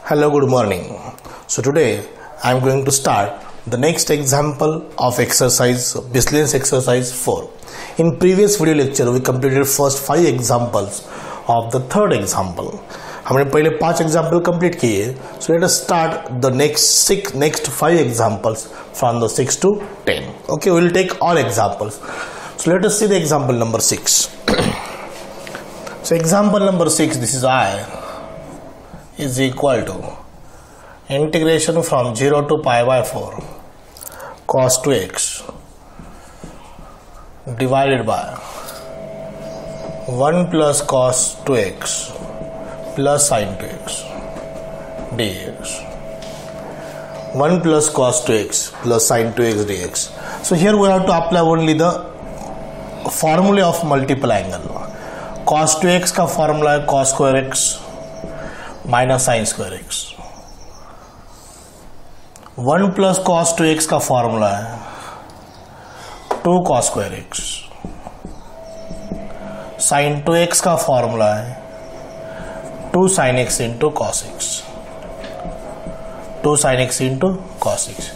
Hello, good morning. So today I am going to start the next example of miscellaneous exercise 4. In previous video lecture we completed first 5 examples of the third example. हमने पहले 5 example complete किए. So let us start the next 5 examples from the 6 to 10. Okay, we will take all examples. So let us see the example number 6. So example number 6, this is I is equal to integration from 0 to pi by 4 cos 2x divided by 1 plus cos 2x plus sin 2x dx. 1 plus cos 2x plus sin 2x dx. So here we have to apply only the formula of multiple angle. Cos 2x का formula है cos square x minus sin square x. 1 plus cos 2x का formula है 2 cos square x. sin 2x का formula है 2 sin x into cos x. 2 sin x into cos x.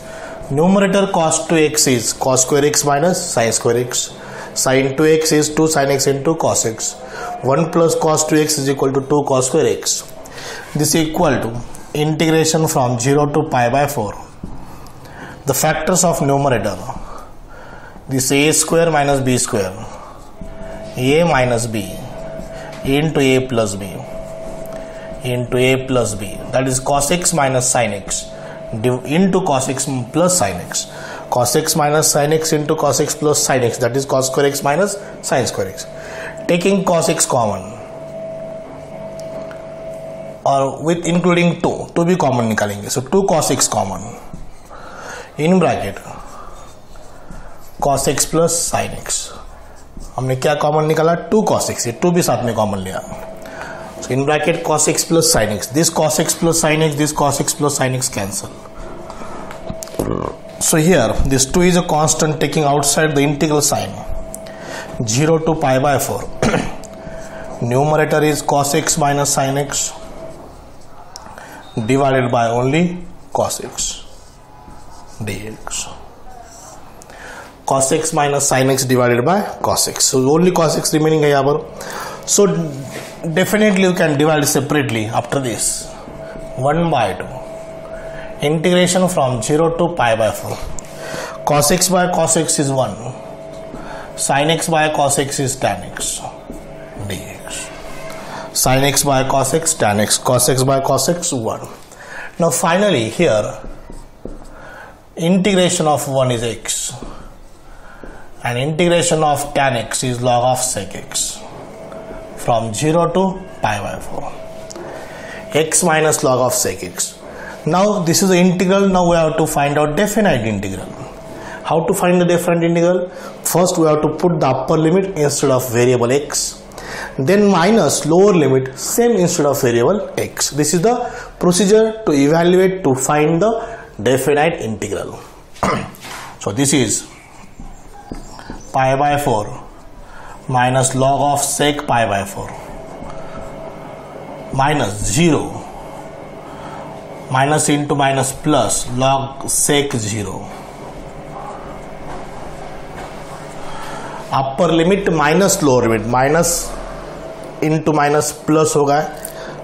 Numerator cos 2x is cos square x minus sin square x. sin 2x is 2 sin x into cos x. 1 plus cos 2x is equal to 2 cos square x. This is equal to integration from 0 to pi by 4. The factors of numerator, this a square minus b square, a minus b into a plus b into a plus b, that is cos x minus sin x into cos x plus sin x. Cos x minus sin x into cos x plus sin x, that is cos square x minus sin square x. Taking cos x common और with including 2 भी common निकालेंगे. सो 2 cos x common in bracket cos x plus sin x. हमने क्या common निकाला? 2 cos x. ये 2 भी साथ में कॉमन लिया. So in bracket cos x plus sin x. This cos x plus sin x, this cos x plus sin x cancel. So here this 2 is a constant taking outside the integral sign. 0 to pi by 4. Numerator is cos x minus sin x divided by only cos x dx. Cos x minus sin x divided by cos x. So only cos x remaining है यहाँ पर. So definitely you can divide separately after this. 1 by 2. Integration from 0 to pi by 4. Cos x by cos x is 1. Sin x by cos x is tan x dx. Sin x by cos x, tan x, cos x by cos x 1. Now finally here integration of 1 is x and integration of tan x is log of sec x from 0 to pi by 4. X minus log of sec x. Now this is the integral. Now we have to find out definite integral. How to find the definite integral? First we have to put the upper limit instead of variable x, then minus lower limit same instead of variable x. This is the procedure to evaluate to find the definite integral. So this is pi by 4 minus log of sec pi by 4 minus 0 minus into minus plus log sec 0. Upper limit minus lower limit, minus into minus plus होगा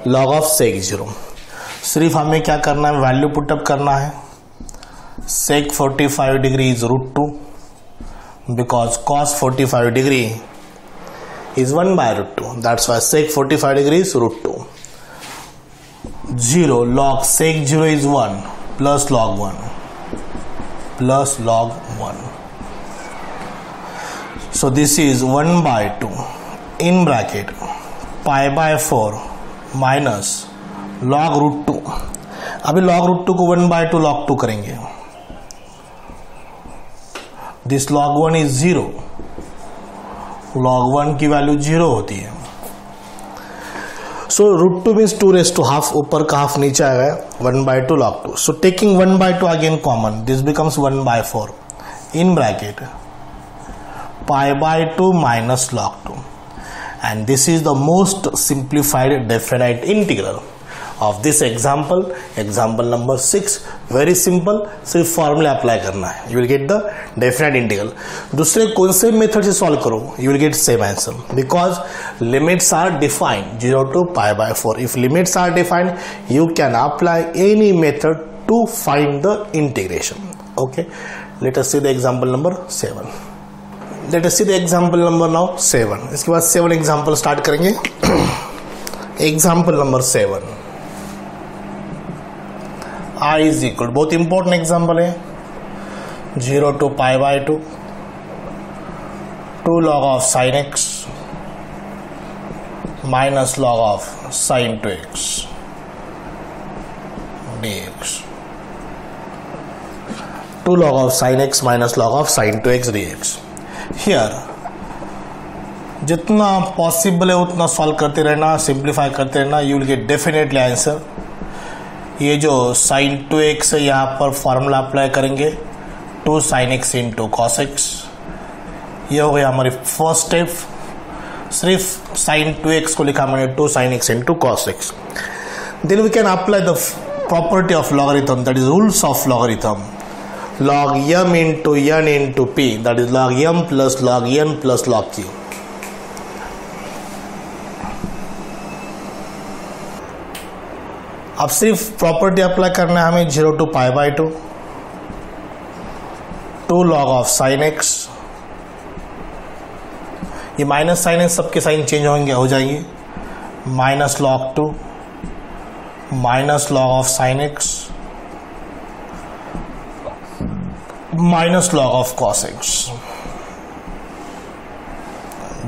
log of sec 0. सिर्फ हमें क्या करना है? Value put up करना है. Sec 45 degree is √2 because cos 45 degree is 1 by √2. That's why sec 45 degree is √2. 0 log sec 0 is 1 plus log 1 plus log 1. So this is 1 by 2 in bracket pi by 4 minus log √2. अभी log √2 को 1 by 2 log 2 करेंगे. This log 1 is 0. log 1 की value 0 होती है. So √2 means 2 raised to half. ऊपर का half नीचे आएगा 1 by 2 log 2. So taking 1 by 2 again common, this becomes 1 by 4 in bracket pi by 2 minus log 2, and this is the most simplified definite integral. Of this example number 6, very simple, सिर्फ formula apply करना है, you will get the definite integral. दूसरे कौन से method से solve करो, you will get same answer, because limits are defined 0 to π/4. If limits are defined you can apply any method to find the integration. Okay, let us see the example number 7. Let us see the example number now 7. इसके बाद 7 example start करेंगे. Example number 7, I is equal, बहुत important example है, 0 to π/2, 2 log of sin x minus log of sin 2x dx. 2 log of sin x minus log of sin 2x dx. Here जितना possible है उतना solve करते रहना, simplify करते रहना, you will get definitely answer. ये जो sin 2x है यहाँ पर फॉर्मूला अप्लाई करेंगे, 2 sin x into cos x. ये हो गया हमारी फर्स्ट स्टेप. सिर्फ sin 2x को लिखा मैंने 2 sin x into cos x. Then we can apply the property of logarithm, that is rules of logarithm. log m into n into p, that is log m plus log n plus log q. अब सिर्फ property apply करना है हमें, 0 to π/2, 2 log of sin x. ये minus sign है, सबके sign change होंगे, हो जाएंगे, minus log 2 minus log of sin x minus log of cos x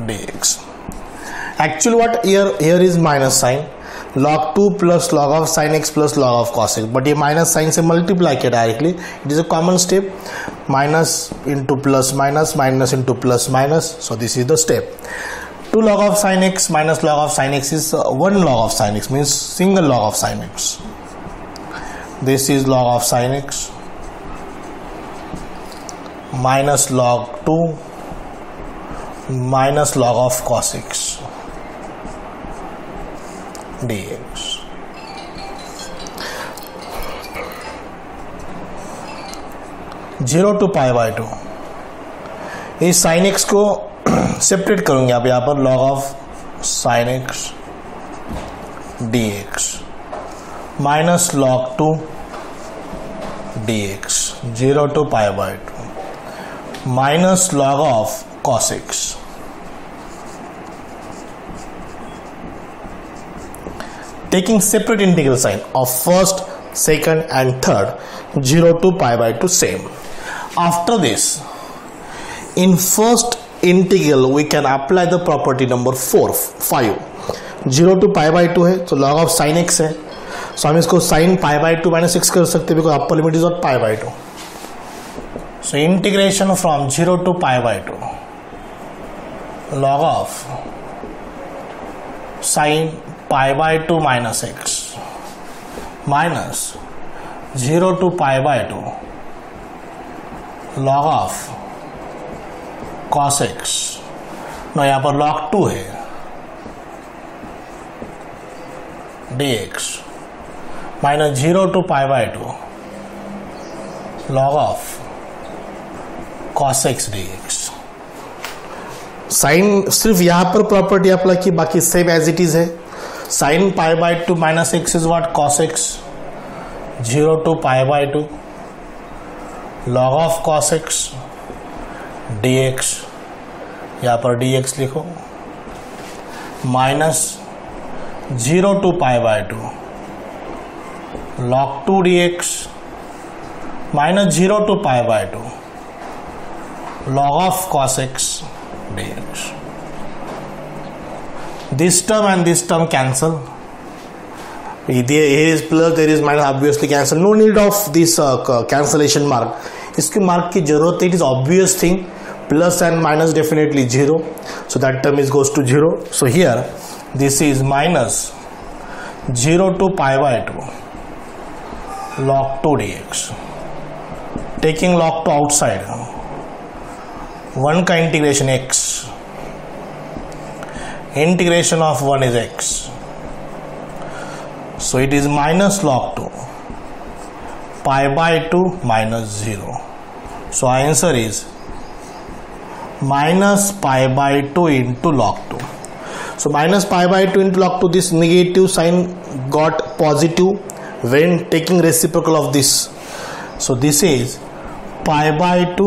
dx. Actually what here is minus sign, log 2 plus log of sin x plus log of cos x, but ये minus sign से multiply किया directly, it is a common step, minus into plus minus, minus into plus minus, so this is the step. 2 log of sin x minus log of sin x is 1 log of sin x, means single log of sin x. This is log of sin x minus log 2 minus log of cos x dx. Zero to π/2, इस sin x को separate करूंगे आप यहाँ पर, log of sin x dx minus log 2 dx, 0 to π/2 minus log of cos x. Taking separate integral sign of first, second and third, 0 to π/2 same. After this, in first integral we can apply the property number 5. 0 to π/2 है तो log of sin x है, so हम इसको sin π/2 minus x कर सकते हैं, because upper limit is not π/2. So integration from 0 to π/2 log of sin π/2 minus x minus 0 to π/2 log of cos x. No यहाँ पर log 2 है dx minus 0 to π/2 log of cos x dx. साइन सिर्फ यहाँ पर प्रॉपर्टी अप्लाई की, बाकी same as it is है. sin π/2 minus x is what, cos x. 0 to π/2 log of cos x dx, यहाँ पर dx लिखो, minus 0 to π/2 log 2 dx minus 0 to π/2 log of cos x dx. This term and this term cancel. Here is plus, there is minus, obviously cancel. No need of this cancellation mark. इसके mark की जरूरत है. It is obvious thing. Plus and minus definitely 0. So that term is goes to 0. So here this is minus 0 to π/2 log 2 dx. Taking log 2 outside, 1 का integration x. Integration of 1 is x. So it is minus log 2. Pi by 2 minus 0. So our answer is minus pi by 2 into log 2. So minus pi by 2 into log 2, this negative sign got positive when taking reciprocal of this. So this is pi by 2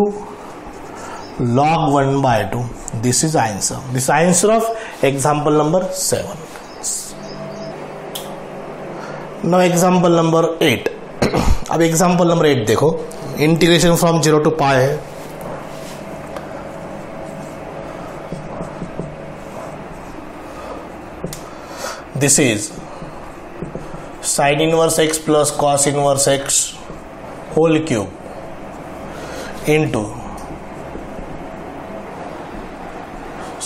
log 1 by 2. This is answer. This is answer of example number 7. Now example number 8. अब example number 8 देखो, integration from 0 to pi है. This is sin inverse x plus cos inverse x whole cube into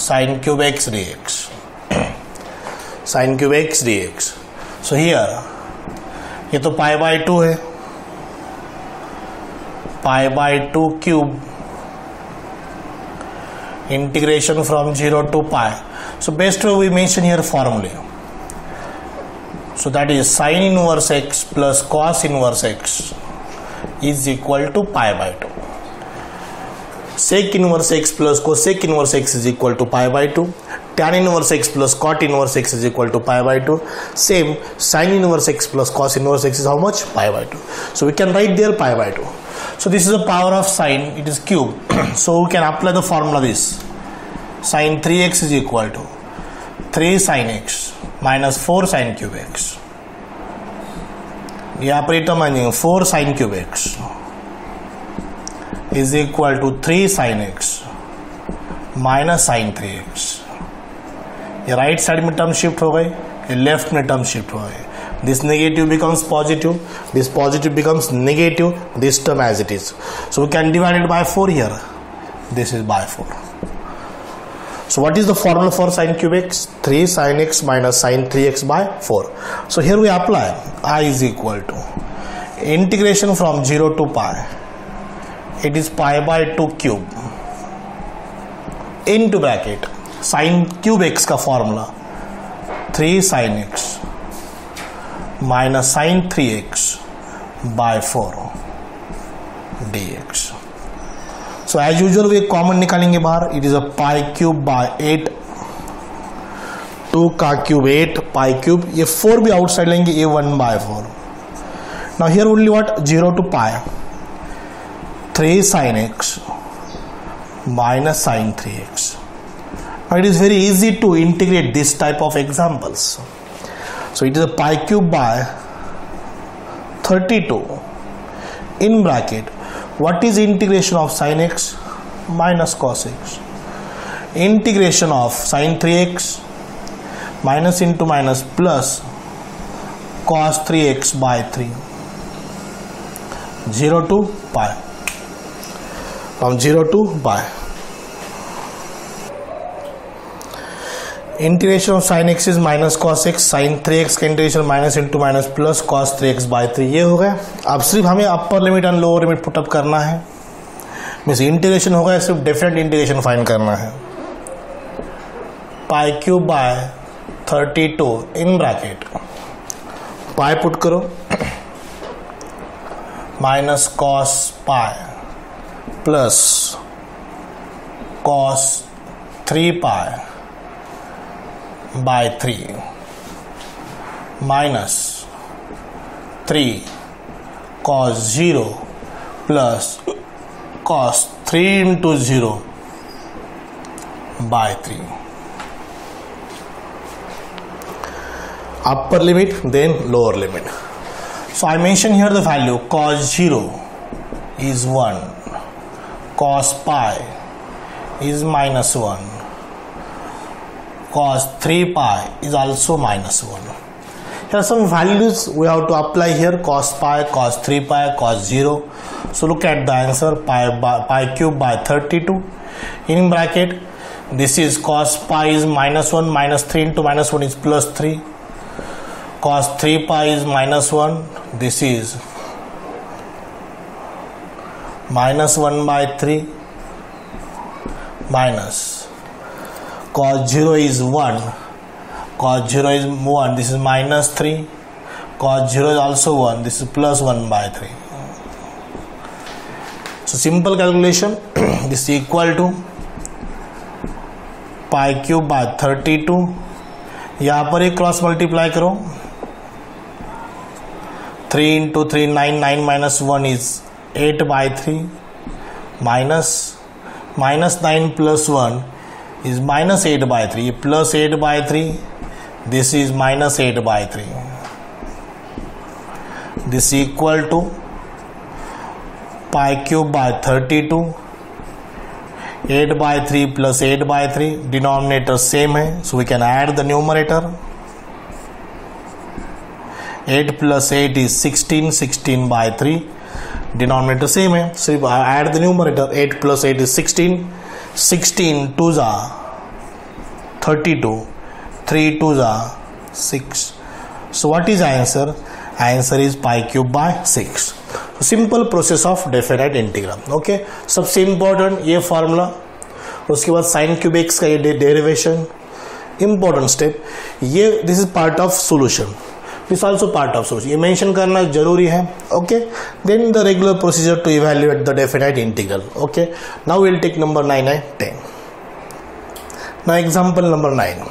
sin cube x dx. Sin cube x dx. So here ये तो pi by 2 है, pi by 2 cube integration from 0 to pi. So best way we mention here formula. So that is sin inverse x plus cos inverse x is equal to pi by 2. Sec inverse x plus cosec inverse x is equal to pi by 2. Tan inverse x plus cot inverse x is equal to pi by 2. Same, sin inverse x plus cos inverse x is how much? Pi by 2. So we can write there pi by 2. So this is the power of sine, it is cube. So we can apply the formula this. Sin 3x is equal to 3 sin x minus 4 sin cube x. यहाँ पर term आ जाएंगे 4 sin cube x is equal to 3 sin x minus sin 3x. ये right side में term shift हो गए, ये left में term shift हो गए. This negative becomes positive, this positive becomes negative, this term as it is. So we can divide it by 4 here. This is by 4. So what is the formula for sin cube x? 3 sin x minus sin 3x by 4. So here we apply I is equal to integration from 0 to pi. It is pi by 2 cube into bracket sin cube x का formula 3 sin x minus sin 3x by 4 dx. So as usual we common निकालेंगे बाहर. It is a pi cube by 8. 2 का cube 8 pi cube. ये 4 भी outside लेंगे, ये 1 by 4. Now here only what? 0 to pi 3 sin x minus sin 3x. Now it is very easy to integrate this type of examples. So it is a pi cube by 32 in bracket. What is integration of sin x minus cos x? Integration of sin 3x minus into minus plus cos 3x by 3. 0 to pi. From 0 to pi. Integration of sine x is minus cos x, sine 3x का integration minus into minus plus cos 3x by 3. ये हो गया. अब सिर्फ हमें upper limit and lower limit put up करना है. Means integration हो गया, सिर्फ डिफरेंट इंटीग्रेशन फाइंड करना है. Pi cube by 32 in bracket pi put करो minus cos pi plus cos 3 pi by 3 minus 3 cos 0 plus cos 3 into 0 by 3. Upper limit then lower limit. So I mention here the value cos 0 is 1, cos pi is minus 1, cos 3 pi is also minus 1. Here are some values we have to apply here. Cos pi, cos 3 pi, cos 0. So look at the answer. Pi cube by 32 in bracket. This is cos pi is minus 1, minus 3 into minus 1 is plus 3. Cos 3 pi is minus 1. This is minus 1 by 3 minus cos 0 is 1, cos 0 is 1, this is minus 3, cos 0 is also 1. This is plus 1 by 3. So simple calculation. This is equal to pi cube by 32. यहाँ पर एक cross multiply करो. 3 into 3 9. 9 minus 1 is 8 by 3 minus 9 plus 1 is minus 8 by 3. Plus 8 by 3. This is minus 8 by 3. This is equal to pi cube by 32. 8 by 3 plus 8 by 3. Denominator same है, so we can add the numerator. 8 plus 8 is 16. 16 by 3. Denominator same है, so add the numerator. 8 plus 8 is 16. 16 2s are 32. 3 2s are 6. So what is answer? Answer is pi cube by 6. Simple process of definite integral. Okay, सबसे important ये formula, उसके बाद sine cube x का ये derivation, important step ये. This is part of solution. This also part of solution. ये mention करना जरूरी है. Okay, then the regular procedure to evaluate the definite integral. Okay, now will take number 9 and 10. Now example number 9.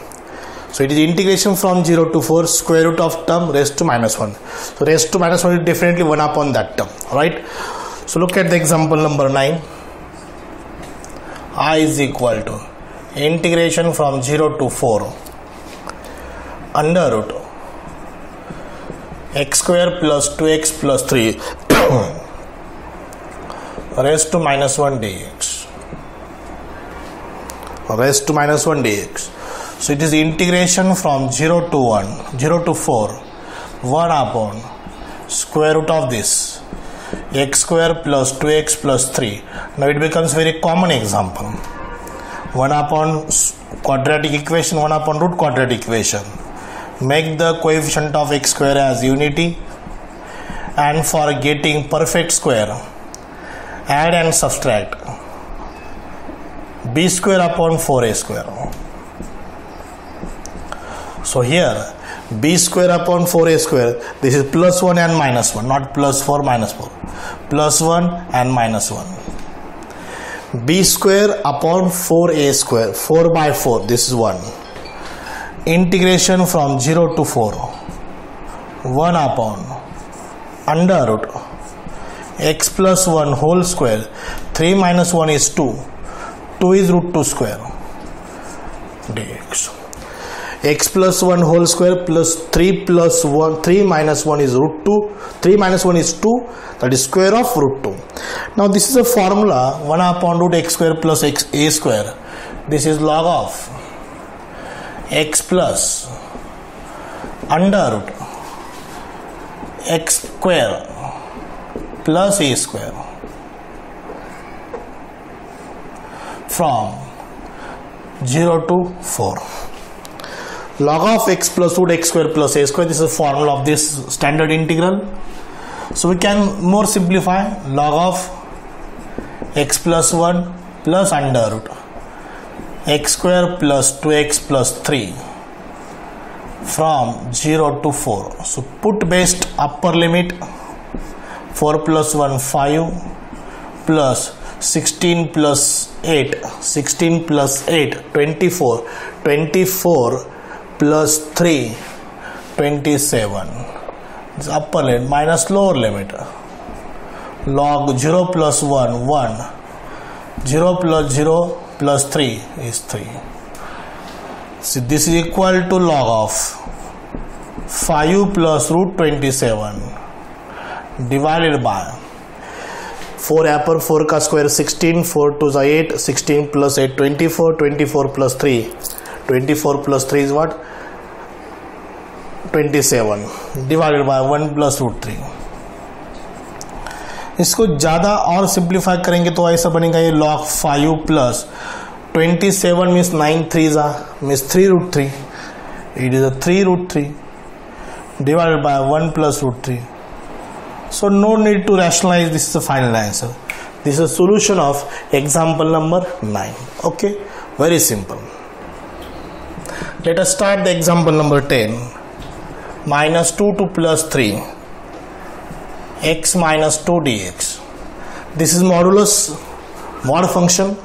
So it is integration from 0 to 4 square root of term raised to minus 1. So raised to minus 1 is definitely 1 upon that term. Alright. So look at the example number 9. I is equal to integration from 0 to 4 under root x square plus 2x plus 3 raised to minus 1 dx. Raised to minus 1 dx. So it is integration from 0 to 1, 0 to 4, 1 upon square root of this x square plus 2x plus 3. Now it becomes very common example. 1 upon quadratic equation, 1 upon root quadratic equation. Make the coefficient of x square as unity, and for getting perfect square, add and subtract b square upon 4a square. So here b square upon 4a square, this is plus 1 and minus 1, not plus 4 minus 4, plus 1 and minus 1. B square upon 4a square, 4 by 4, this is 1. Integration from 0 to 4, 1 upon under root x plus 1 whole square. 3 minus 1 is 2, 2 is root 2 square dx. X plus 1 whole square plus 3 plus 1, 3 minus 1 is root 2, 3 minus 1 is 2, that is square of root 2. Now this is a formula, 1 upon root x square plus x a square. This is log of x plus under root x square plus a square from 0 to 4. Log of x plus root x square plus a square. This is a formula of this standard integral. So we can more simplify. Log of x plus 1 plus under root x square plus 2x plus 3 from 0 to 4. So put based upper limit 4 plus 1 5 plus 16 plus 8 16 plus 8 24 24 plus 3 27. This upper limit minus lower limit. Log 0 plus 1 1, 0 plus 0 plus 3 is 3. So this is equal to log of 5 plus root 27 divided by 4 upper 4 का square 16, 4 2 is 8, 16 plus 8 24, 24 plus 3, 24 plus 3 is what? 27 divided by 1 plus root 3. इसको ज़्यादा और simplify करेंगे तो ऐसा बनेगा ये log 5 plus 27 means 9 3s means 3 root 3. It is a 3 root 3 divided by 1 plus root 3. So no need to rationalize. This is the final answer. This is a solution of example number 9. Okay, very simple. Let us start the example number 10. minus 2 to plus 3, x minus 2 dx. This is modulus mod function.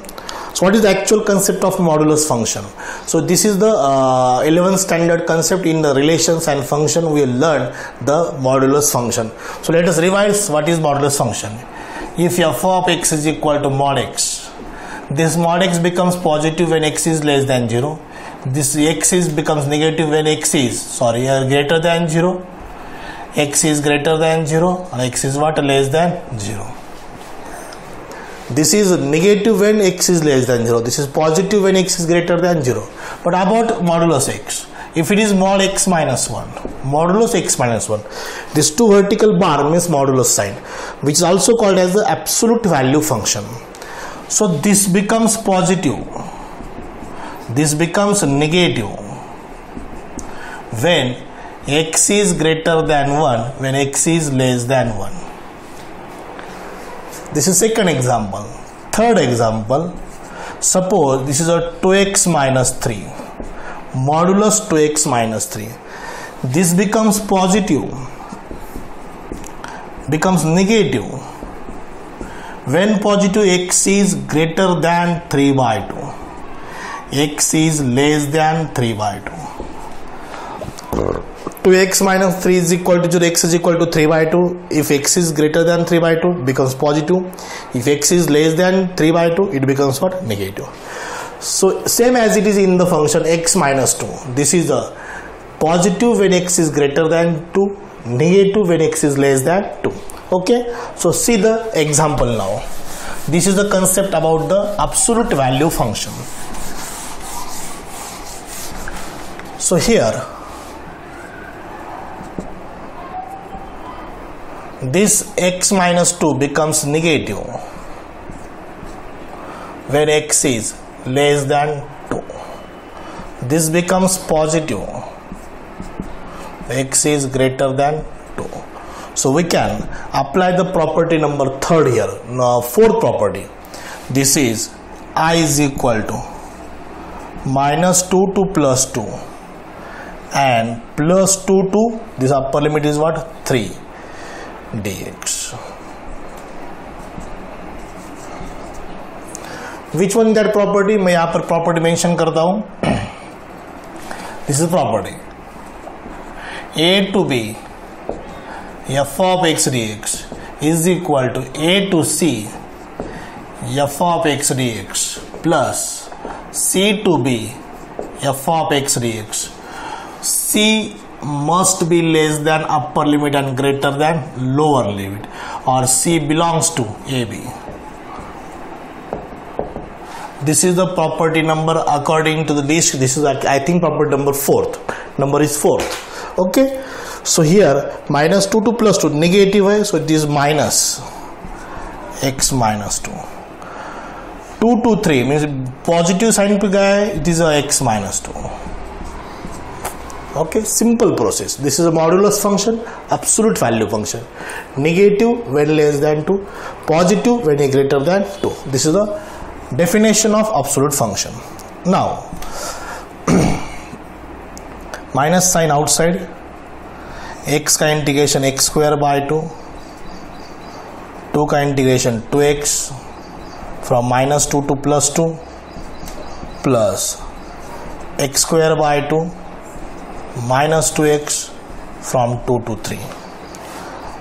So what is the actual concept of modulus function? So this is the 11th standard concept in the relations and function. We will learn the modulus function. So let us revise what is modulus function. If f of x is equal to mod x, this mod x becomes positive when x is less than 0. This x is becomes negative when x is greater than 0. X is greater than 0 and x is what? Less than 0. This is negative when x is less than 0. This is positive when x is greater than 0. But about modulus x, if it is mod x minus 1, modulus x minus 1, this 2 vertical bar means modulus sign, which is also called as the absolute value function. So this becomes positive, this becomes negative when x is greater than 1, when x is less than 1. This is second example. Third example, suppose this is a 2x minus 3, modulus 2x minus 3. This becomes positive, becomes negative when positive x is greater than 3 by 2, x is less than 3 by 2. 2x minus 3 is equal to 0, x is equal to 3 by 2. If x is greater than 3 by 2, becomes positive. If x is less than 3 by 2, it becomes what? Negative. So same as it is in the function x minus 2. This is a positive when x is greater than 2, negative when x is less than 2. Okay. So see the example now. This is the concept about the absolute value function. So here, this x minus 2 becomes negative when x is less than 2. This becomes positive x is greater than 2. So we can apply the property number third here. Now fourth property, this is I is equal to minus 2 to plus 2 and plus 2 to this upper limit is what? 3 dx. Which one that property? मैं यहाँ पर property mention करता हूँ. This is property. A to B f of x dx is equal to A to C f of x dx plus C to B f of x dx. C must be less than upper limit and greater than lower limit, or C belongs to AB. This is the property number according to the list. This is I think property number 4th. Number is 4th. Okay. So here minus 2 to plus 2 negative है, so it is minus x minus 2. 2 to 3 means positive sign पे गया है, it is a x minus 2. Okay, simple process. This is a modulus function, absolute value function. Negative when less than 2, positive when greater than 2. This is the definition of absolute function. Now minus sign outside, x का integration x square by 2, 2 का integration 2x from minus 2 to plus 2 plus x square by 2 minus 2x from 2 to 3.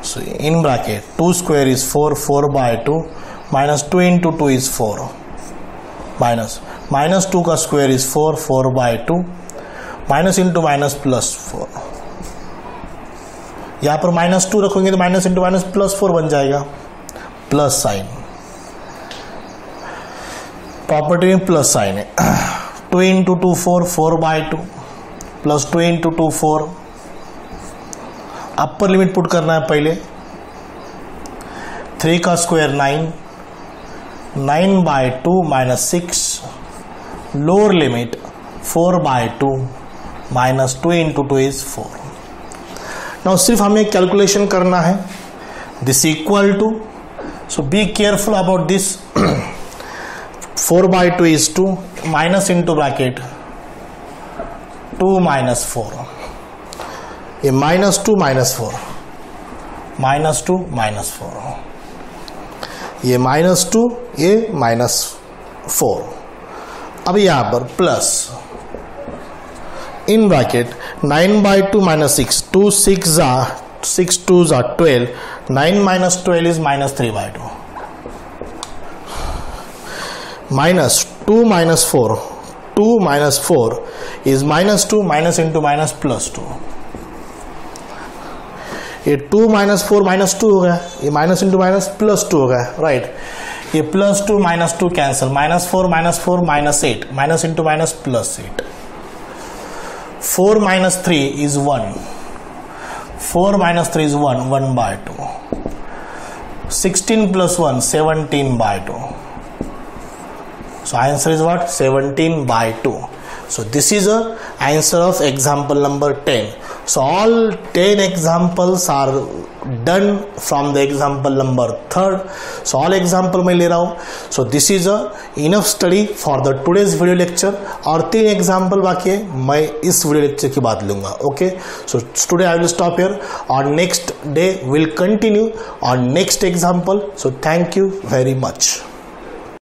So in bracket 2 square is 4, 4 by 2 minus 2 into 2 is 4 minus 2 का square is 4, 4 by 2 minus into minus plus 4. यहाँ पर minus 2 रखोगे तो minus into minus plus 4 बन जाएगा, plus sign. Property में plus sign है. 2 into 2 4, 4 by 2 plus 2 into 2 4. Upper limit put करना है पहले. 3 का square 9, 9 by 2 minus 6. Lower limit 4 by 2 minus 2 into 2 is 4. Now सिर्फ हमें कैलकुलेशन करना है. This equal to, so be careful about this. 4 by 2 is 2 minus into bracket 2 minus 4. ये -2 -4, -2 -4, ये -2 ये -4। अब यहाँ पर plus in bracket 9/2 -6, 2 6 2s are 12, 9 - 12 is -3/2, -2 -4, 2 -4 is -2, minus into minus +2, ये 2 -4 -2 हो गया, ये माइनस इंटू माइनस +2 हो गया, राइट। ये +2 -2 cancel, -4 -4 -8, minus into minus +8, 4 - 3 is 1, 4 - 3 is 1, 1/2, 16 + 1 17/2, so answer is what? 17/2. So this is a answer of example number 10. So all 10 examples are done from the example number 3rd. So all example मैं ले रहा हूँ. So this is a enough study for the today's video lecture. और 3 example बाकी है, मैं इस video lecture की बात लूँगा. Okay. So today I will stop here. On next day we'll continue on next example. So thank you very much.